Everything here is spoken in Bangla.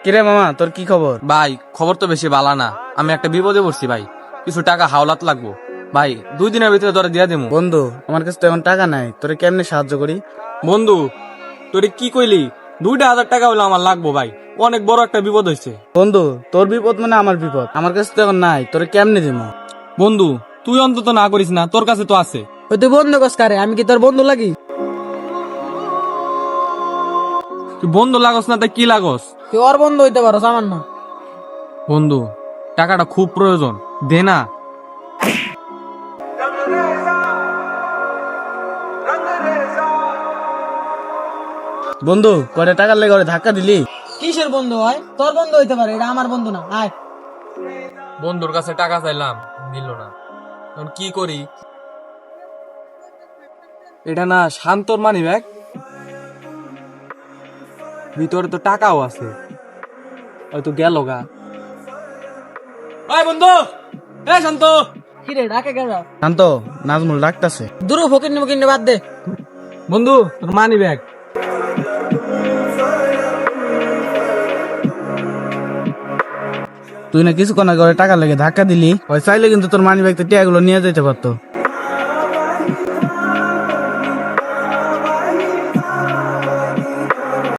কিরে মামা, তোর কি খবর? ভাই খবর তো বেশি বালা না। আমি একটা বিপদে পড়ছি ভাই, কিছু টাকা হাওলাত লাগবো ভাই, 2 দিনের ভিতরে তোরা দিয়া দেবো। বন্ধু, আমার কাছে তো এখন টাকা নাই, তোরে কেমনে সাহায্য করি? বন্ধু তোরে কি কইলি, 2,000 টাকা হইলে আমার লাগবো ভাই, অনেক বড় একটা বিপদ হয়েছে। বন্ধু, তোর বিপদ মানে আমার বিপদ, আমার কাছে তো এখন নাই, তোরে কেমনে দিব? বন্ধু তুই অন্তত না করিস না, তোর কাছে তো আছে। ওই তুই বন্ধু কস কারে? আমি কি তোর বন্ধু লাগি? তুই বন্ধু লাগস না তাই কি লাগস? তুই ওর বন্ধু হইতে পারো, আমার না। বন্ধু টাকাটা খুব প্রয়োজন, দে না। বন্ধু, কয়টা টাকার লেগে ওরে ধাক্কা দিলি? কিসের বন্ধু হয়? তোর বন্ধু হইতে পারে, এটা আমার বন্ধু না। আয়। বন্ধুর কাছে টাকা চাইলাম, দিল না, এখন কি করি? এটা না শান্তর মানি ব্যাগ, ভিতরে তো টাকাও আছে, হয়তো গেল গা। বন্ধু, এ শান্ত। কিরে ডাকে কেডা? শান্ত, নাজমুল ডাকতাছে। দূর ফকির মুকির বাদ দে। বন্ধু তোর মানি ব্যাগ। তুই না কিছুক্ষণ আগে ওরে টাকা লেগে ধাক্কা দিলি, ওই চাইলে কিন্তু তোর মানি ব্যাগ থেকে টাকাগুলো নিয়ে যেতে পারতো।